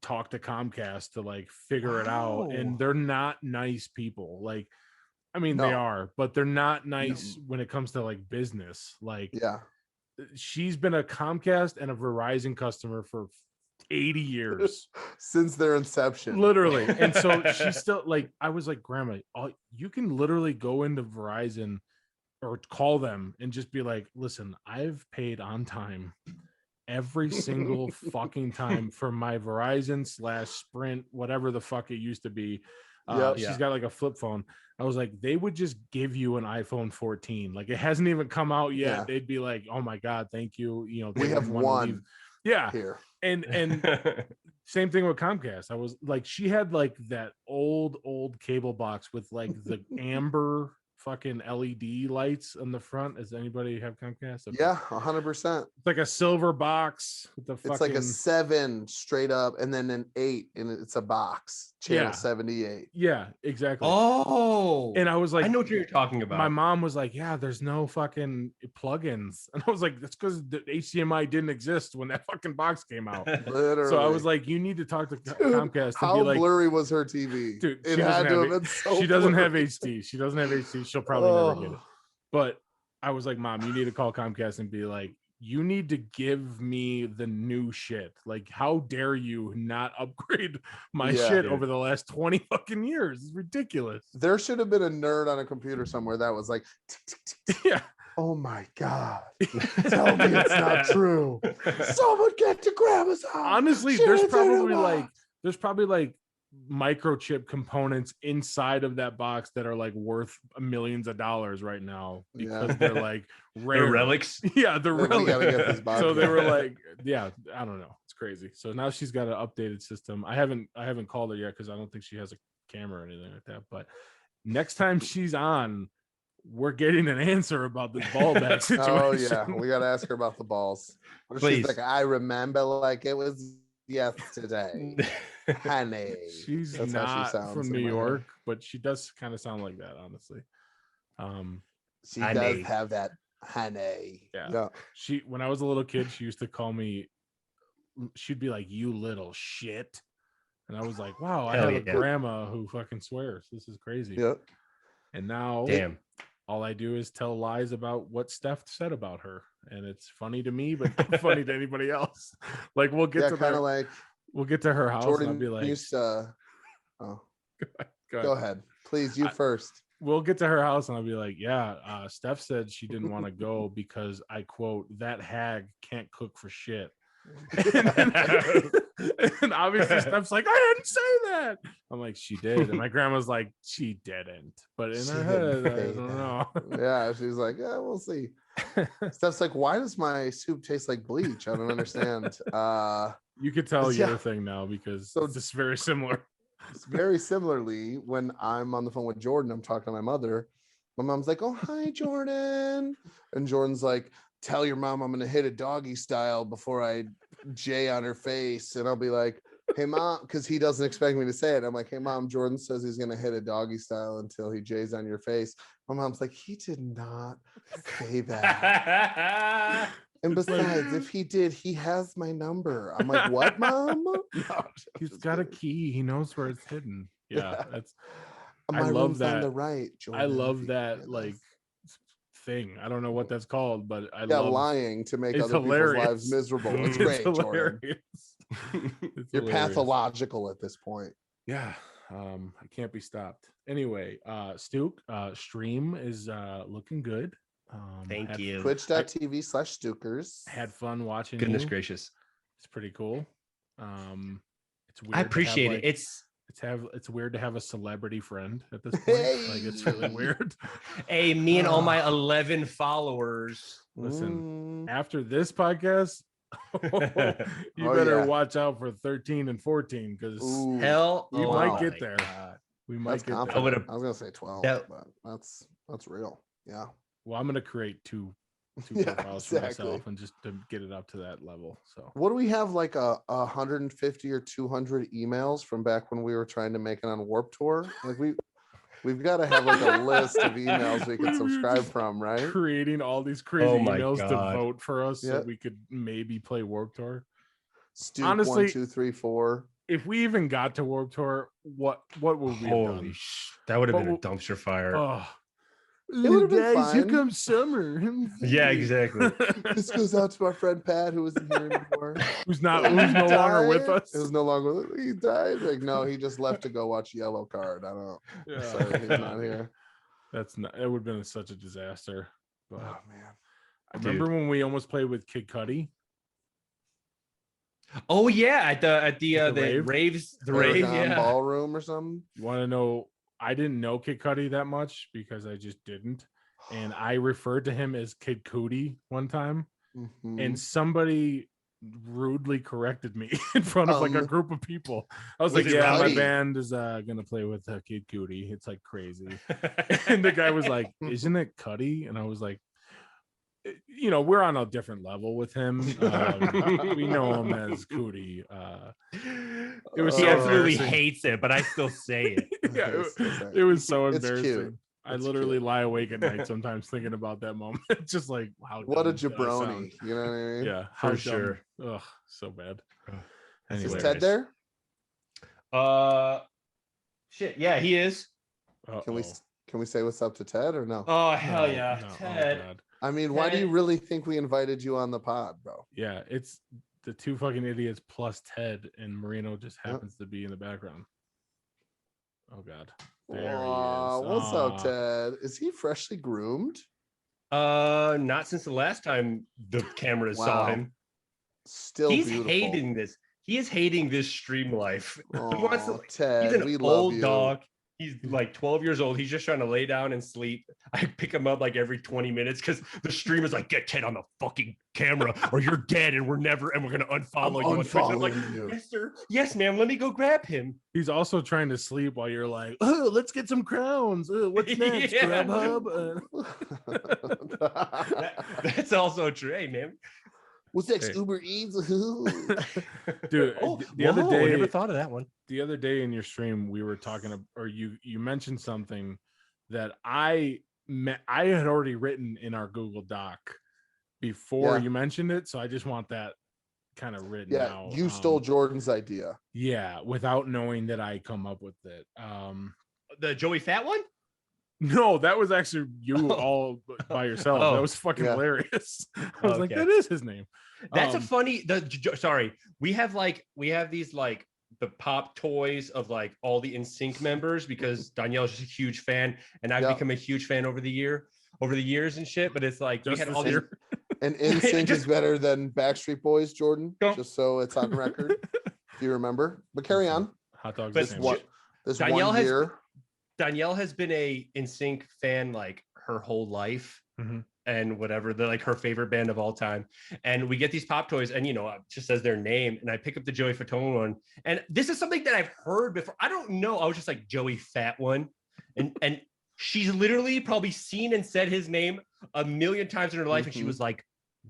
talk to Comcast to like figure it out, and they're not nice people. Like, I mean, they are, but they're not nice when it comes to like business. Like, she's been a Comcast and a Verizon customer for 80 years since their inception, literally. And so she's still like, I was like, Grandma, you can literally go into Verizon or call them and just be like, listen, I've paid on time every single fucking time for my Verizon / Sprint, whatever the fuck it used to be. She's got like a flip phone. I was like, they would just give you an iPhone 14. Like it hasn't even come out yet. Yeah. They'd be like, oh my God, thank you. You know, We have one. Yeah. Here. And same thing with Comcast. I was like, she had like that old cable box with like the amber fucking LED lights on the front. Does anybody have Comcast? Okay. Yeah, 100%. It's like a silver box with the fucking... It's like a 7 straight up and then an 8 and it's a box. Channel 78. Yeah, exactly. Oh, and I was like, I know what you're talking about. My mom was like, yeah, there's no fucking plugins. And I was like, that's because the HDMI didn't exist when that fucking box came out. Literally. So I was like, you need to talk to Comcast. And how be like, blurry was her TV? Dude, it had to have been so she doesn't blurry. have HD. She doesn't have HD. She'll probably never get it. But I was like, Mom, you need to call Comcast and be like, you need to give me the new shit. Like, how dare you not upgrade my shit over the last 20 fucking years? It's ridiculous. There should have been a nerd on a computer somewhere that was like, yeah. Oh my God. Tell me it's not true. Someone get to Grandma's house. Honestly, there's probably like microchip components inside of that box that are like worth millions of dollars right now because they're like rare. They're relics. Yeah, they're relics. Gotta get this box. So they were like, yeah, I don't know. It's crazy. So now she's got an updated system. I haven't called her yet because I don't think she has a camera or anything like that. But next time she's on, we're getting an answer about this ball bag situation. Oh yeah, we gotta ask her about the balls. She's like, I remember like it was yesterday. Honey. That's not how she sounds from New York, but she does kind of sound like that, honestly. She does have that honey. Yeah. When I was a little kid, she used to call me, she'd be like, you little shit. And I was like, wow, I have a grandma who fucking swears. This is crazy. Yep. And now all I do is tell lies about what Steph said about her. And it's funny to me, but not funny to anybody else. Like we'll get to kind of like we'll get to her house Jordan and I'll be like, used to, go ahead. Please, you first. We'll get to her house and I'll be like, yeah, Steph said she didn't want to go because I quote, that hag can't cook for shit. And obviously Steph's like, I didn't say that. I'm like, she did. And my grandma's like, she didn't. But in her head, I don't know. Yeah, she's like, yeah, we'll see. Steph's like, why does my soup taste like bleach? I don't understand. You could tell your thing now because it's just very similar. It's very similarly, when I'm on the phone with Jordan, I'm talking to my mother. My mom's like, oh, hi, Jordan. And Jordan's like, tell your mom I'm going to hit a doggy style before I jay on her face. And I'll be like, hey, mom, because he doesn't expect me to say it. I'm like, hey, mom, Jordan says he's going to hit a doggy style until he jays on your face. My mom's like, he did not say that. And besides, if he did, he has my number. I'm like, what, mom? No, he's got a key. He knows where it's hidden. Yeah, that's. I love that. On the right, Jordan, I love that like thing. I don't know what that's called, but I love lying to make other people's lives miserable. It's great, Jordan. You're pathological at this point. Yeah, I can't be stopped. Anyway, stream is looking good. Thank you. Twitch.tv/Stoukerz. Had fun watching. Goodness gracious, it's pretty cool. It's weird. I appreciate it. It's weird to have a celebrity friend at this point. Like it's really weird. Hey, me and all my 11 followers. Listen, after this podcast, you better watch out for 13 and 14 because we might get there. We might get there. I was gonna say 12, but that's real. Yeah. Well, I'm gonna create two profiles for myself and just to get it up to that level. So what do we have, like 150 or 200 emails from back when we were trying to make it on Warp Tour? Like we've got to have like a list of emails we can subscribe from, right? Creating all these crazy emails to vote for us so we could maybe play Warp Tour. Honestly, 1, 2, 3, 4. If we even got to Warp Tour, what would we have done? That would have been a dumpster fire. Oh. It would have been fine. Here comes summer. Yeah, exactly. This goes out to my friend Pat, who wasn't here anymore. Who's no longer with us. It was no longer. He died. Like, no, he just left to go watch Yellow Card. I don't know. Yeah. Sorry, he's not here. It would have been such a disaster. But oh man, I remember when we almost played with Kid Cudi. Oh yeah, at the rave? raves, the rave, Aragon yeah. Ballroom or something. You want to know? I didn't know Kid Cudi that much because I just didn't, and I referred to him as Kid Cudi one time, and somebody rudely corrected me in front of like a group of people. I was like, "Yeah, my band is gonna play with Kid Cudi. It's like crazy." And the guy was like, "Isn't it Cudi?" And I was like, "You know, we're on a different level with him. We know him as Cudi." It was he absolutely hates it, but I still say it. Yeah, it was so embarrassing. Cute. I literally lie awake at night sometimes thinking about that moment. Just like, wow, what a jabroni. You know what I mean? Yeah, for sure. Ugh, so bad. Is Ted there? Shit. Yeah, he is. Can we say what's up to Ted or no? Oh hell yeah, no, Ted. Oh, God. I mean, why do you really think we invited you on the pod, bro? Yeah, it's the two fucking idiots plus Ted, and Marino just happens to be in the background. Oh God. There he is. What's up, Ted? Is he freshly groomed? Not since the last time the cameras saw him. Still he's beautiful. hating this. He is hating this stream life. Ted, he's an we old love you. dog. He's like 12 years old. He's just trying to lay down and sleep. I pick him up like every 20 minutes because the stream is like, get Ted on the fucking camera or you're dead and we're going to unfollow you. I'm like, yes, sir. Yes, ma'am. Let me go grab him. He's also trying to sleep while you're like, oh, let's get some crowns. What's next? Grubhub? That's also true. Hey, man. What's next? Hey. Uber Eats? Dude, the other day, I never thought of that one. The other day in your stream, we were talking, or you mentioned something that I had already written in our Google Doc before you mentioned it. So I just want that kind of written out. You stole Jordan's idea. Yeah, without knowing that I come up with it. The Joey Fat one? No, that was actually you all by yourself. That was fucking hilarious. I was like, that is his name. That's a funny. Sorry, we have these like the pop toys of like all the NSYNC members because Danielle's just a huge fan, and I've become a huge fan over the years and shit. But it's like just we had all these. And NSYNC is better than Backstreet Boys, Jordan. Just so it's on record. Do you remember? But carry on. Hot dogs. This Danielle 1 year. Danielle has been a NSYNC fan like her whole life, and whatever. They're like her favorite band of all time. And we get these pop toys, and it just says their name. And I pick up the Joey Fatone one, and this is something that I've heard before. I don't know. I was just like Joey Fat one, and she's literally probably seen and said his name a million times in her life, and she was like,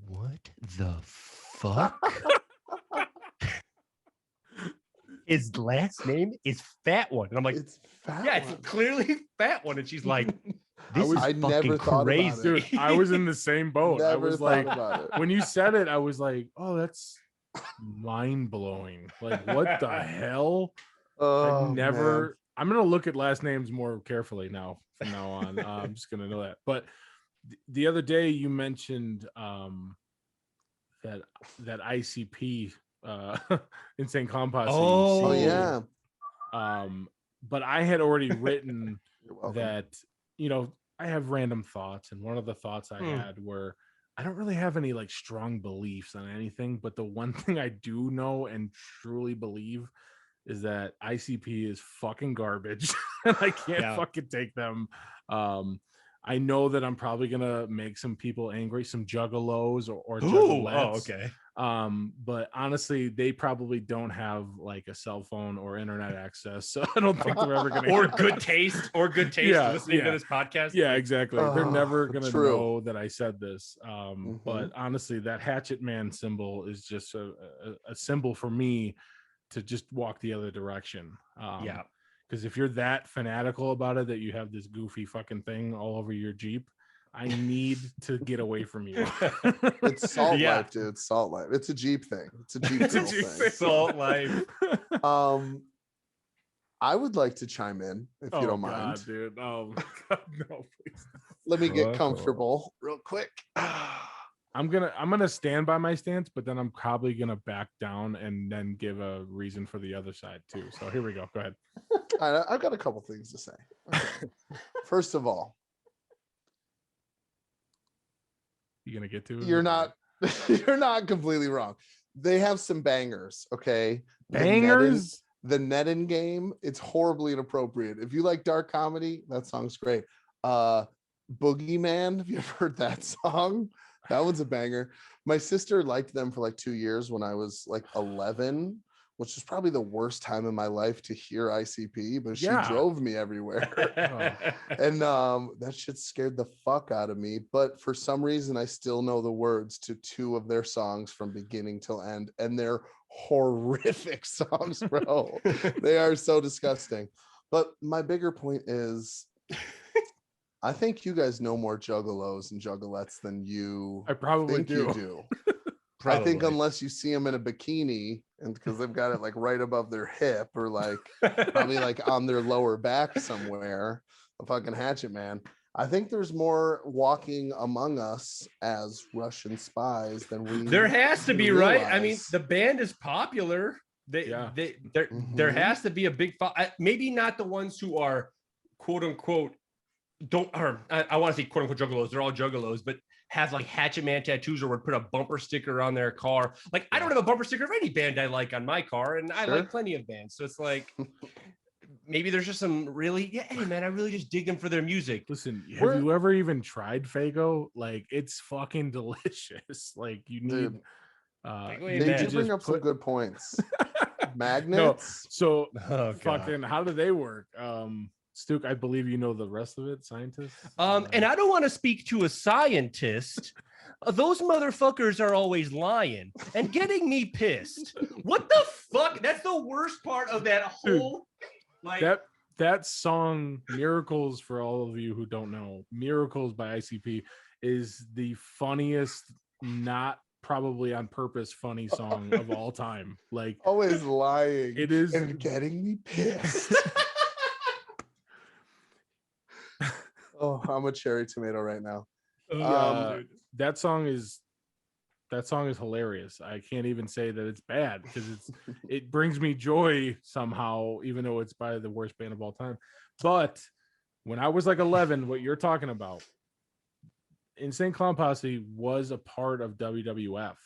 "What the fuck?" His last name is Fat One. And I'm like, it's clearly Fat One. And she's like, this is fucking crazy. Dude, I was in the same boat. I was like, when you said it, I was like, oh, that's mind blowing. Like, what the hell? I'm going to look at last names more carefully now from now on. I'm just going to know that. But the other day you mentioned that ICP Insane Clown Posse. But I had already written that I have random thoughts, and one of the thoughts I had were I don't really have any like strong beliefs on anything, but the one thing I do know and truly believe is that ICP is fucking garbage and I can't fucking take them. I know that I'm probably gonna make some people angry, some juggalos or juggalettes. But honestly, they probably don't have like a cell phone or internet access, so I don't think they're ever gonna or good taste listening to this podcast. Yeah, exactly. They're never gonna know that I said this. But honestly, that Hatchet Man symbol is just a symbol for me to just walk the other direction. Because if you're that fanatical about it that you have this goofy fucking thing all over your Jeep, I need to get away from you. It's Salt Life, dude. Salt Life. It's a Jeep thing. It's a Jeep thing. Salt Life. I would like to chime in if you don't mind. God, dude. Oh my God, no, please. Let me get comfortable real quick. I'm gonna stand by my stance, but then I'm probably gonna back down and then give a reason for the other side too. So here we go. Go ahead. I've got a couple things to say. Okay. First of all, you gonna get to it? You're not completely wrong. They have some bangers, okay? Bangers? The Nedden game, it's horribly inappropriate. If you like dark comedy, that song's great. Boogeyman, have you ever heard that song? That one's a banger. My sister liked them for like 2 years when I was like 11, which is probably the worst time in my life to hear ICP, but she drove me everywhere. And that shit scared the fuck out of me. But for some reason, I still know the words to 2 of their songs from beginning till end. And they're horrific songs, bro. They are so disgusting. But my bigger point is, I think you guys know more juggalos and juggalettes than you I probably think do. you do. I think unless you see them in a bikini, and because they've got it like right above their hip or like probably like on their lower back somewhere, a fucking hatchet man. I think there's more walking among us as Russian spies than we. There has to be, realize. right? I mean, the band is popular. There has to be a big maybe not the ones who are quote unquote I want to say quote unquote juggalos. They're all juggalos, but have like Hatchet Man tattoos or would put a bumper sticker on their car. Like I don't have a bumper sticker of any band I like on my car, and I like plenty of bands. So it's like maybe there's just some really, hey man, I really just dig them for their music. Listen, have you ever even tried Faygo? Like it's fucking delicious. Like you need. They do bring up some good points. Magnets. No, so fucking how do they work? Stuke, I believe you know the rest of it, scientists. And I don't want to speak to a scientist. Those motherfuckers are always lying and getting me pissed. What the fuck? That's the worst part of that whole. Like that song, "Miracles," for all of you who don't know, "Miracles" by ICP is the funniest, not probably on purpose funny song of all time. Like always lying. It is and getting me pissed. Oh, I'm a cherry tomato right now. That song is hilarious. I can't even say that it's bad because it brings me joy somehow, even though it's by the worst band of all time. But when I was like 11, what you're talking about, Insane Clown Posse was a part of WWF.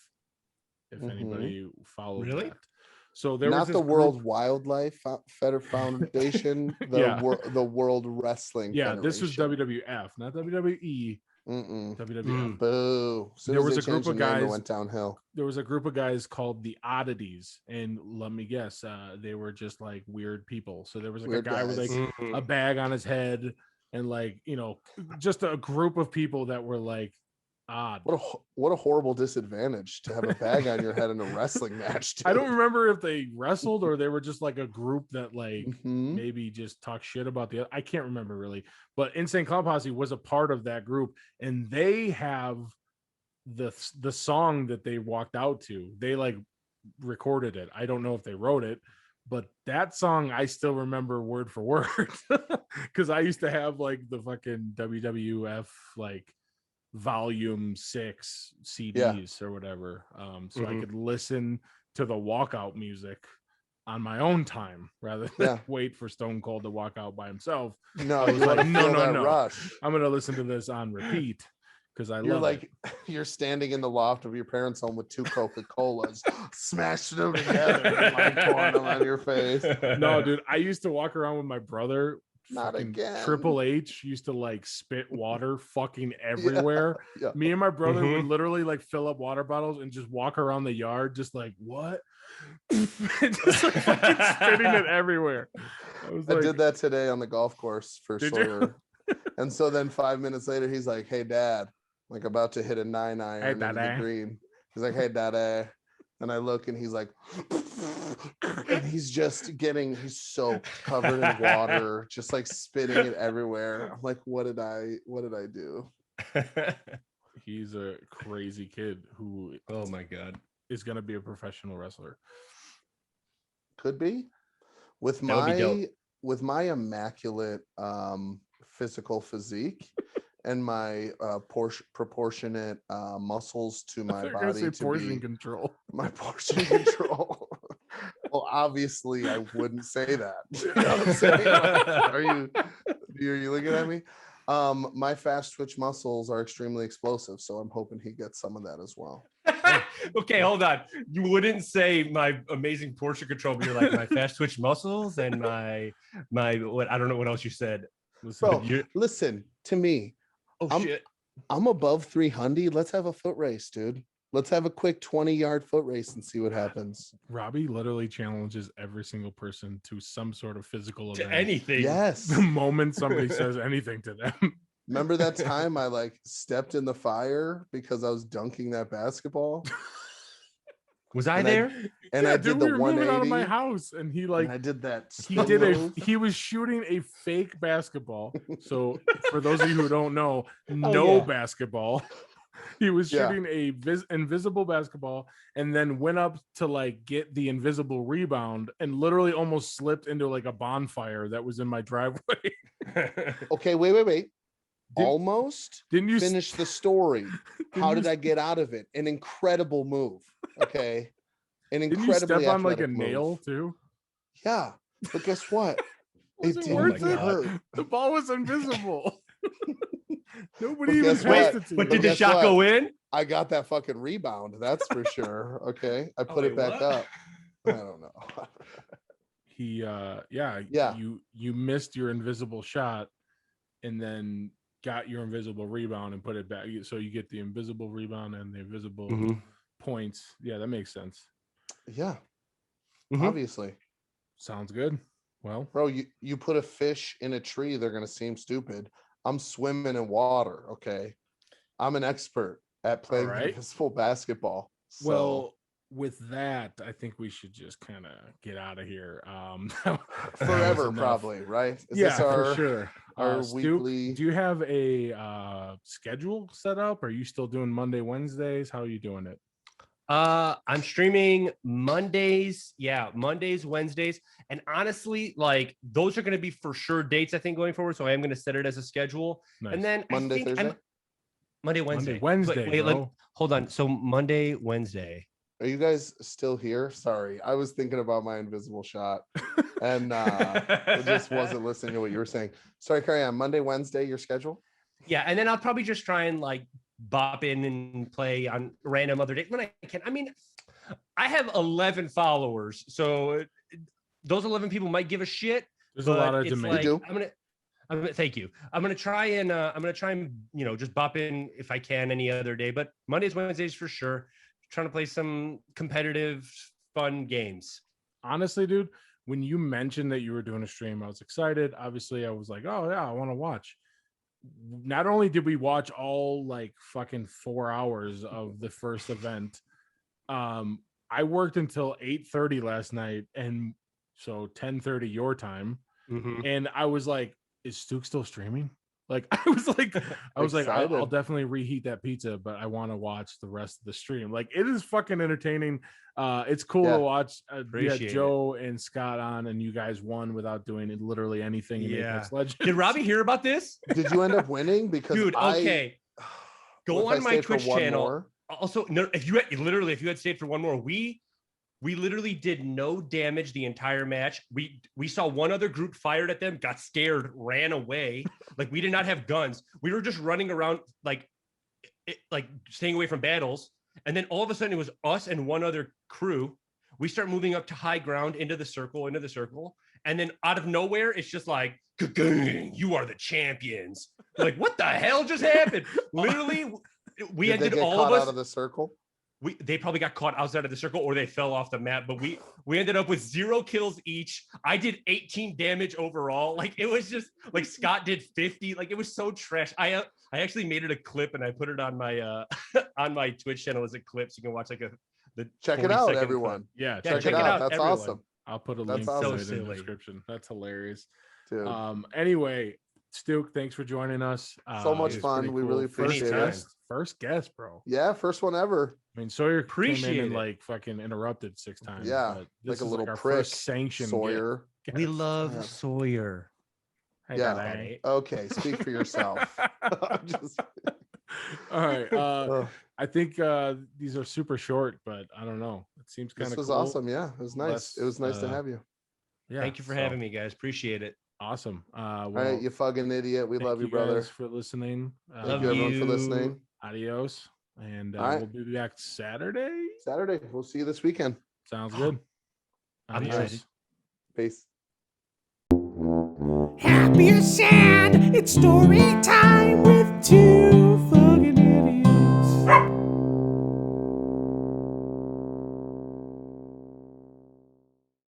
If anybody followed that. So there not was the World Wildlife Foundation, the World Wrestling. Yeah, this was WWF, not WWE. WWF. Boo! There was a group of guys went downhill. There was a group of guys called the Oddities, and let me guess, they were just like weird people. So there was like weird a guy guys. With like a bag on his head, and like just a group of people that were like odd. What a horrible disadvantage to have a bag on your head in a wrestling match. Dude. I don't remember if they wrestled or they were just like a group that like maybe just talk shit about the other. I can't remember really, but Insane Clown Posse was a part of that group, and they have the song that they walked out to. They like recorded it. I don't know if they wrote it, but that song I still remember word for word because I used to have like the fucking WWF like volume 6 CDs or whatever, so I could listen to the walkout music on my own time rather than wait for Stone Cold to walk out by himself. No, I was like, no rush. I'm gonna listen to this on repeat because you're standing in the loft of your parents' home with 2 Coca-Colas, smashing them together, like pouring them on your face. No, dude, I used to walk around with my brother. Not again. Triple H used to like spit water fucking everywhere. Yeah. Me and my brother would literally like fill up water bottles and just walk around the yard, just like what? Just like fucking spitting it everywhere. I did that today on the golf course for Sawyer. And so then 5 minutes later, he's like, "Hey, Dad," like about to hit a 9-iron into the green. He's like, "Hey, Daddy." And I look and he's like, and he's so covered in water, just like spitting it everywhere. I'm like, what did I do? He's a crazy kid who, oh my God, is going to be a professional wrestler. Could be. With my immaculate physical physique and my proportionate muscles to my body to portion control. My portion control. Well, obviously I wouldn't say that. You know what I'm saying? Are you looking at me? My fast twitch muscles are extremely explosive, so I'm hoping he gets some of that as well. Okay, hold on. You wouldn't say my amazing portion control, but you're like my fast twitch muscles and my what I don't know what else you said. Bro, listen to me. Shit. I'm above 300. Let's have a foot race, dude. Let's have a quick 20-yard foot race and see what happens. Robbie literally challenges every single person to some sort of physical event. Anything. Yes. The moment somebody says anything to them. Remember that time I like stepped in the fire because I was dunking that basketball? Was I there? I did the we were 180 moving out of my house, and he like and I did that. he was shooting a fake basketball. So for those of you who don't know, basketball. He was shooting a invisible basketball and then went up to like get the invisible rebound and literally almost slipped into like a bonfire that was in my driveway. Okay, wait. Didn't you finish the story? How did I get out of it? An incredible move. Okay. Didn't you step on like a nail too? Yeah. But guess what? It didn't hurt. The ball was invisible. Nobody even passed it to you. But did the shot go in? I got that fucking rebound. That's for sure. Okay. I put it back up. I don't know. You missed your invisible shot and then got your invisible rebound and put it back. So you get the invisible rebound and the invisible points. Yeah, that makes sense. Yeah. Obviously. Sounds good. Well, bro, you put a fish in a tree, they're gonna seem stupid. I'm swimming in water. Okay. I'm an expert at playing invisible basketball. So. Well, with that, I think we should just kind of get out of here. Forever, probably, right? Is this for sure. Our weekly. Do you have a schedule set up? Are you still doing Monday, Wednesdays? How are you doing it? I'm streaming Mondays. Yeah, Mondays, Wednesdays. And honestly, like those are going to be for sure dates, I think, going forward. So I am going to set it as a schedule. Nice. And then Monday, Thursday? Monday, Wednesday. Wait, hold on. So Monday, Wednesday. Are you guys still here? Sorry. I was thinking about my invisible shot and I just wasn't listening to what you were saying. Sorry, carry on. Monday, Wednesday, your schedule? Yeah. And then I'll probably just try and like bop in and play on random other days when I can. I mean, I have 11 followers. So those 11 people might give a shit. There's a lot of demand. Like, I'm gonna thank you. I'm gonna try and just bop in if I can any other day, but Mondays, Wednesdays for sure. Trying to play some competitive, fun games. Honestly, dude, when you mentioned that you were doing a stream, I was excited. Obviously, I was like, oh yeah, I want to watch. Not only did we watch all like fucking 4 hours of the first event, I worked until 8:30 last night, and so 10:30 your time, and I was like, is Stoukerz still streaming? Like I was like, I'll definitely reheat that pizza, but I want to watch the rest of the stream. Like it is fucking entertaining. It's cool to watch. We had Joe and Scott on, and you guys won without doing literally anything in Apex Legends. Did Robbie hear about this? Did you end up winning? Because dude, okay. Go on my Twitch channel. Also, no, if you had stayed for one more, we literally did no damage the entire match. We saw one other group fired at them, got scared, ran away. Like we did not have guns. We were just running around like staying away from battles. And then all of a sudden it was us and one other crew. We start moving up to high ground into the circle. And then out of nowhere, it's just like, you are the champions. Like, what the hell just happened? Literally, we ended all of us out of the circle. They probably got caught outside of the circle or they fell off the map, but we ended up with 0 kills each. I did 18 damage overall. Like it was just like Scott did 50. Like it was so trash. I actually made it a clip and I put it on my on my Twitch channel as a clip so you can watch like check it out, everyone. Yeah, check it out. That's everyone. Awesome. I'll put a link to it in the description. That's hilarious. Dude. Anyway, Stoukerz, thanks for joining us. So much fun. We really appreciate it. First guest, bro. Yeah, first one ever. I mean, Sawyer came in and like fucking interrupted 6 times. Yeah, but this like a little our prick. First sanction Sawyer. We love Sawyer. Yeah. Okay, speak for yourself. All right. I think these are super short, but I don't know. It seems kind of cool. This was awesome. Yeah, it was nice. It was nice to have you. Yeah. Thank you for having me, guys. Appreciate it. Awesome. All right, you fucking idiot. We love you, brother. For listening. Thank you, everyone, for listening. Adios. And All right. we'll be back Saturday. We'll see you this weekend. Sounds good. I'm Adios. Peace. Happy or sad, it's story time with two